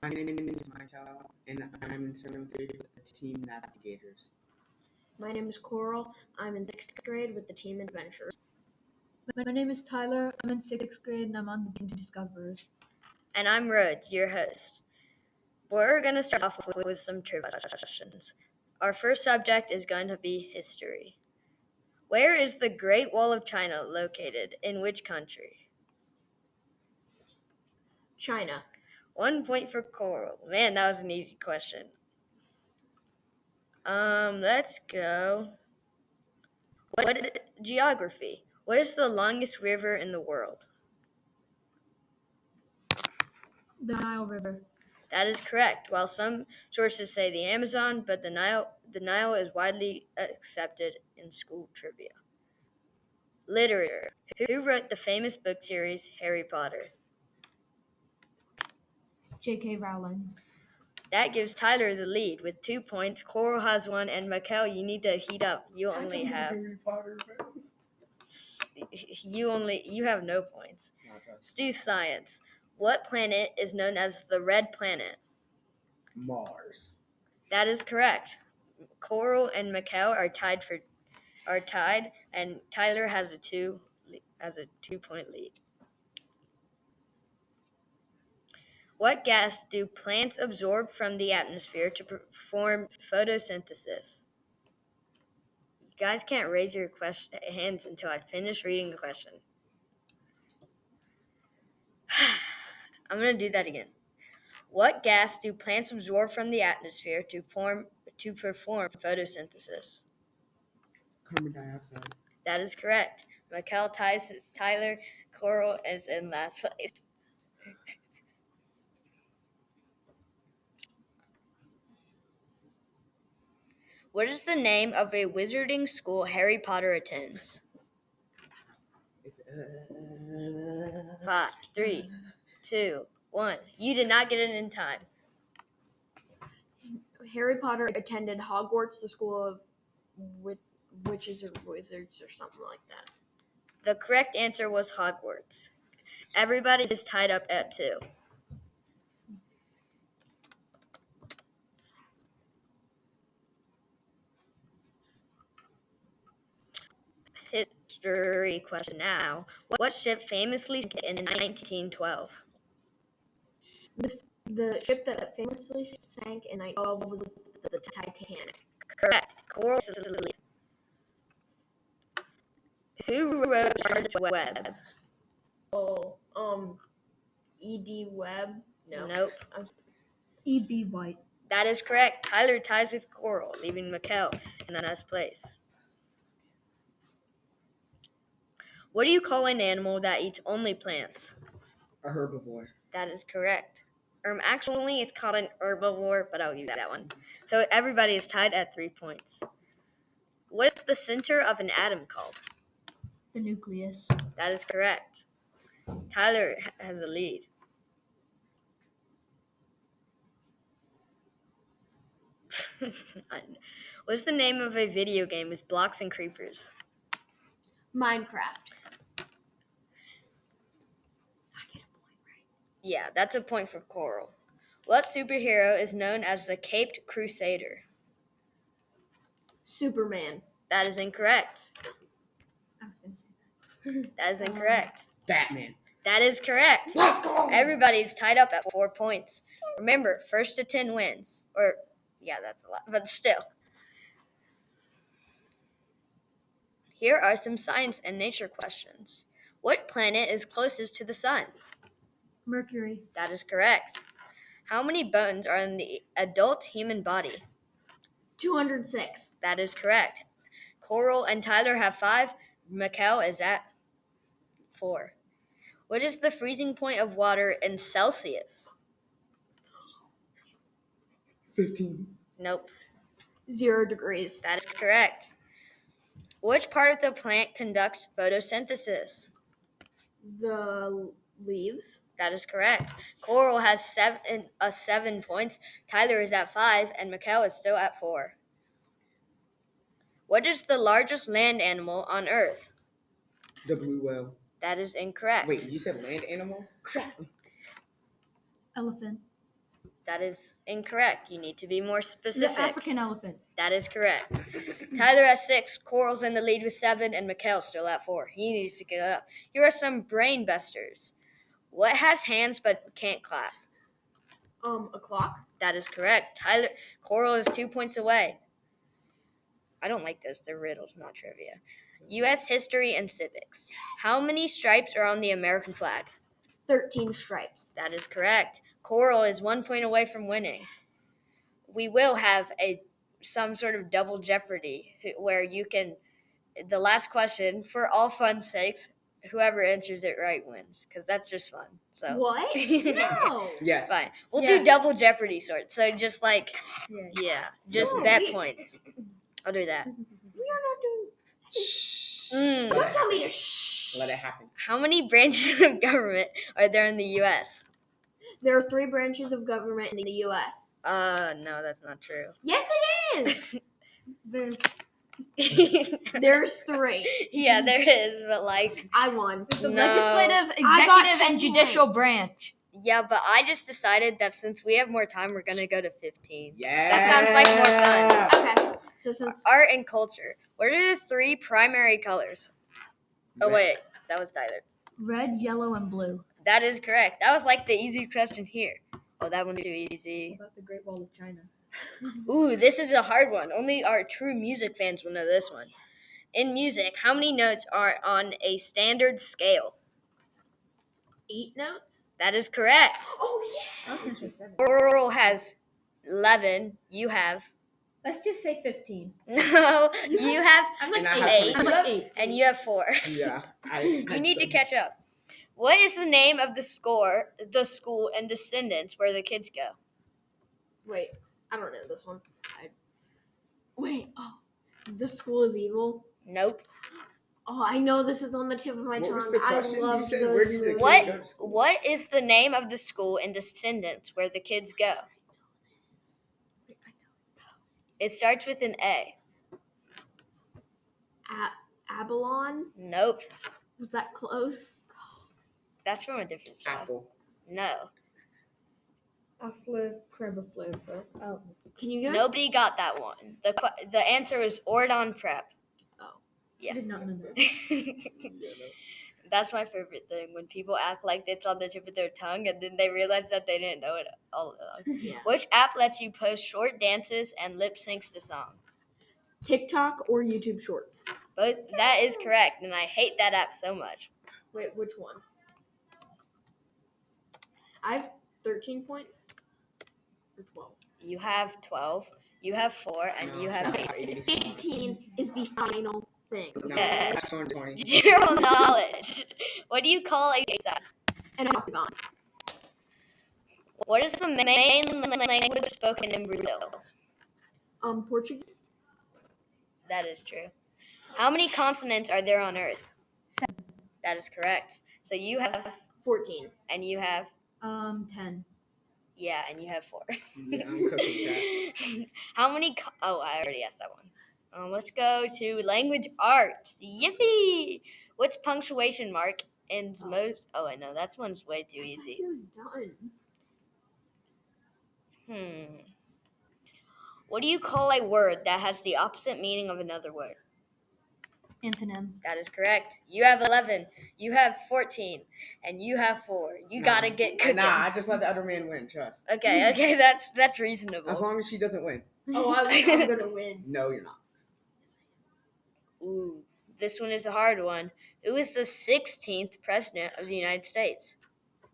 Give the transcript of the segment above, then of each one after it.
My name is Michael, and I'm in 7th grade with the Team Navigators. My name is Coral. I'm in 6th grade with the Team Adventurers. My name is Tyler. I'm in 6th grade and I'm on the Team Discoverers. And I'm Rhodes, your host. We're going to start off with some trivia questions. Our first subject is going to be history. Where is the Great Wall of China located? In which country? China. 1 point for Coral. Man, that was an easy question. Let's go. Geography. What is the longest river in the world? The Nile River. That is correct. While some sources say the Amazon, but the Nile is widely accepted in school trivia. Literature. Who wrote the famous book series Harry Potter? J.K. Rowling. That gives Tyler the lead with 2 points. Coral has 1, and Mikkel, you need to heat up. You only have Harry Potter. you have no points. Let's do science. What planet is known as the red planet? Mars. That is correct. Coral and Mikkel are tied, and Tyler has a 2-point lead. What gas do plants absorb from the atmosphere to perform photosynthesis? You guys can't raise your hands until I finish reading the question. I'm going to do that again. What gas do plants absorb from the atmosphere to perform photosynthesis? Carbon dioxide. That is correct. Mikkel ties Tyler. Coral is in last place. What is the name of a wizarding school Harry Potter attends? 5, 3, 2, 1. You did not get it in time. Harry Potter attended Hogwarts, the school of witches or wizards or something like that. The correct answer was Hogwarts. Everybody is tied up at 2. History question now. What ship famously sank in 1912? The ship that famously sank in 1912 was the Titanic. Correct. Coral is the lead. Who wrote Charlotte's Web? E.D. Webb? No. Nope. E.B. White. That is correct. Tyler ties with Coral, leaving Mikkel in the last place. What do you call an animal that eats only plants? A herbivore. That is correct. Actually, it's called an herbivore, but I'll give you that one. So everybody is tied at 3 points. What is the center of an atom called? The nucleus. That is correct. Tyler has a lead. What's the name of a video game with blocks and creepers? Minecraft. Yeah, that's a point for Coral. What superhero is known as the Caped Crusader? Superman. That is incorrect. I was going to say that. That is incorrect. Batman. That is correct. Let's go! Everybody's tied up at 4 points. Remember, first to 10 wins. Yeah, that's a lot, but still. Here are some science and nature questions. What planet is closest to the sun? Mercury. That is correct. How many bones are in the adult human body? 206. That is correct. Coral and Tyler have 5. Mikkel is at 4. What is the freezing point of water in Celsius? 15. Nope. 0 degrees. That is correct. Which part of the plant conducts photosynthesis? The leaves. That is correct. Coral has 7 points. Tyler is at 5, and Mikkel is still at 4. What is the largest land animal on Earth? The blue whale. That is incorrect. Wait, you said land animal? Crap. Elephant. That is incorrect. You need to be more The specific. African elephant. That is correct. Tyler has 6, Coral's in the lead with 7, and Mikhail's still at 4. He needs to get up. Here are some brain busters. What has hands but can't clap? A clock. That is correct. Coral is 2 points away. I don't like those. They're riddles, not trivia. U.S. history and civics. How many stripes are on the American flag? 13 stripes. That is correct. Coral is 1 point away from winning. We will have some sort of double jeopardy where you can, the last question, for all fun's sakes, whoever answers it right wins, because that's just fun. So What? No. Yes. fine. We'll Yes. do double jeopardy sort. So just like, Yeah. just No, bet we- points. I'll do that. We are not doing. Shh. Mm. Let Don't it tell me happen. to shh. Let it happen. How many branches of government are there in the U.S.? There are 3 branches of government in the U.S. No, that's not true. Yes, it is. There's There's 3. Yeah, there is, but like, I won. the No. legislative, I got executive, 10 and judicial points. branch. yeah, but I just decided that since we have more time, we're gonna go to 15. Yeah. That sounds like more Okay. So since Art and culture. What are the 3 primary colors? Oh Red. wait, that was Tyler. Red, yellow, and blue. That is correct. That was like the easy question here. Oh, that one's too easy. About the Great Wall of China. Ooh, this is a hard one. Only our true music fans will know this one. In music, how many notes are on a standard scale? 8 notes. That is correct. Oh I was gonna say 7. Oral has 11. You have Let's just say 15. no. You have I'm like And I have 8. 26. I'm like 8. and you have 4. Yeah. You need to catch up. What is the name of the school and Descendants where the kids go? Wait, I don't know this one. The School of Evil. Nope. Oh, I know this is on the tip of my What tongue. was the question? I You love said, those where do the movies. kids What go to school? what is the name of the school and Descendants where the kids go? It starts with an A. Abalon? Nope. Was that close? That's from a different song. Apple. No. Oh. Can you give us? Nobody got that one. The answer is Ordon Prep. Yeah. I did not know that. That's my favorite thing, when people act like it's on the tip of their tongue and then they realize that they didn't know it all along. Yeah. Which app lets you post short dances and lip syncs to song? TikTok or YouTube Shorts? Both. That is correct, and I hate that app so much. Wait, which one? I have 13 points. Or 12. You have 12, you have 4, and you have 8. 15 is the final thing. No, Yes. that's going 20. General knowledge. What do you call a sex? And an octagon. What is the main language spoken in Brazil? Portuguese. That is true. How many consonants are there on Earth? 7. That is correct. So you have, 14. and you have, 10. yeah, and you have 4. Yeah, I'm cooking that. How many? Oh, I already asked that one. Let's go to language arts. Yippee! Which punctuation mark ends most? Oh, I know that one's way too easy. He was done. What do you call a word that has the opposite meaning of another word? Antonym. That is correct. You have 11. You have 14, and you have 4. You Nah. gotta get cooking. Nah, I just let the other man win. Trust. Okay, that's reasonable. As long as she doesn't win. Oh, I'm gonna win. No, you're not. Ooh, this one is a hard one. Who is the 16th president of the United States?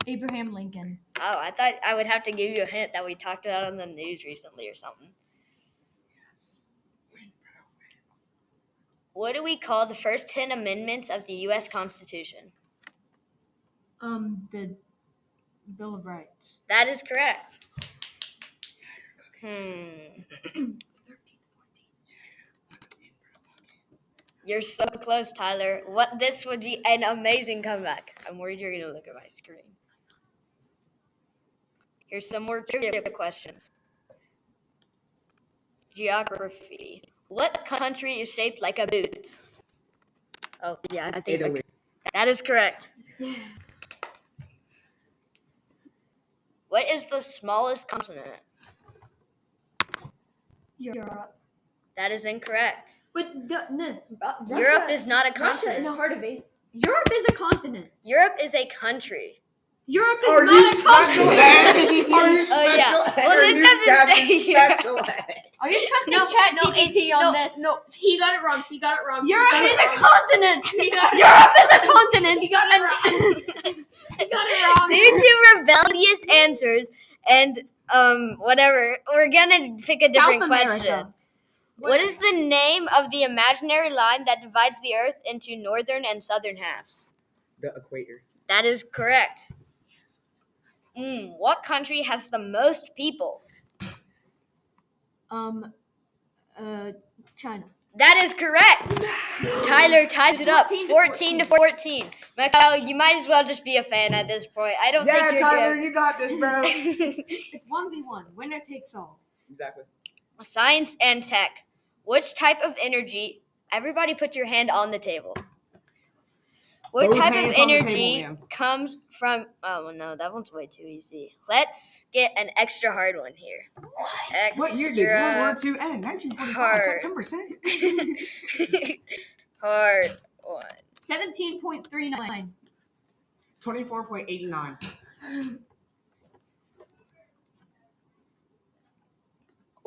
Abraham Lincoln. Oh, I thought I would have to give you a hint that we talked about on the news recently or something. What do we call the first 10 amendments of the U.S. Constitution? The Bill of Rights. That is correct. It's 13, 14. You're so close, Tyler. This would be an amazing comeback. I'm worried you're gonna look at my screen. Here's some more trivia questions. Geography. What country is shaped like a boot? Oh, yeah, I think Italy. that is correct. What is the smallest continent? Europe. That is incorrect. But Europe is not a Russia continent. in the heart of Asia. Europe is a continent. Europe is a country. Europe is Are not you a special continent. ed? Are you Oh, special yeah. ed? Well, Are this you doesn't Captain say Europe. special ed? Are you trusting No, ChatGPT on no, this? No, he got it wrong. He got it wrong. Europe He is got a it wrong. continent. He got it Europe is a continent. He got it wrong. He got it wrong. Due to rebellious answers and whatever, we're gonna pick a different South question. America. What is the name of the imaginary line that divides the Earth into northern and southern halves? The equator. That is correct. What country has the most people? China. That is correct. Tyler ties it up 14 to 14. Michael, you might as well just be a fan at this point. I don't think you're Tyler, good. you got this, bro. It's 1v1. Winner takes all. Exactly. Science and tech. Which type of energy? Everybody put your hand on the table. What Both type of hands on the table, energy ma'am. comes from... Oh, no, that one's way too easy. Let's get an extra hard one here. What year did World War Extra II end? 1945, hard. September 2nd. hard one. 17.39. 24.89.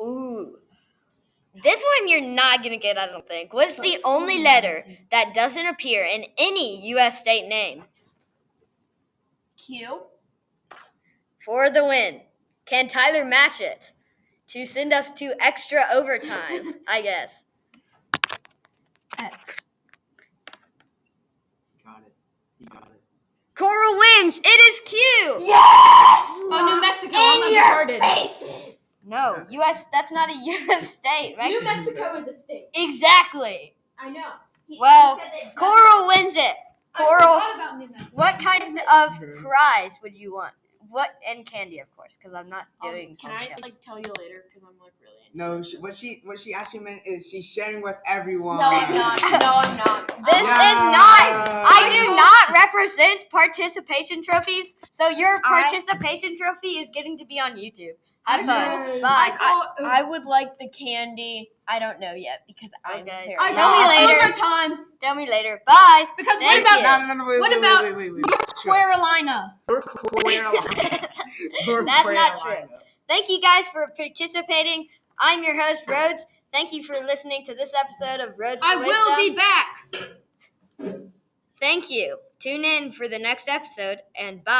Ooh. This one you're not going to get, I don't think. What's the only letter that doesn't appear in any U.S. state name? Q. For the win. Can Tyler match it to send us to extra overtime, I guess? X. Got it. You got it. Coral wins. It is Q. Yes! Oh, New Mexico. I'm not retarded. faces. No, U.S. That's not a U.S. state, right? New Mexico is a state. Exactly. I know. Well, he said that- Coral wins it. I Coral. forgot about New Mexico. What kind of prize would you want? What and candy, of course, because I'm not doing Can something I else. tell you later? Because I'm really. No, what she actually meant is she's sharing with everyone. No, I'm not. No, I'm not. This is Yeah. not. I do not represent participation trophies, so your participation trophy is getting to be on YouTube. Have fun. Yay. Bye. I would like the candy. I don't know yet because I'm Okay. very. Tell me later. Overtime. Tell me later. Bye. Because Thank what you. about No, wait, What wait, about wait, wait, wait. North Carolina? North Carolina. North That's not Carolina. true. Thank you guys for participating. I'm your host, Rhodes. Thank you for listening to this episode of Rhodes to I will be back. Thank you. Tune in for the next episode, and bye.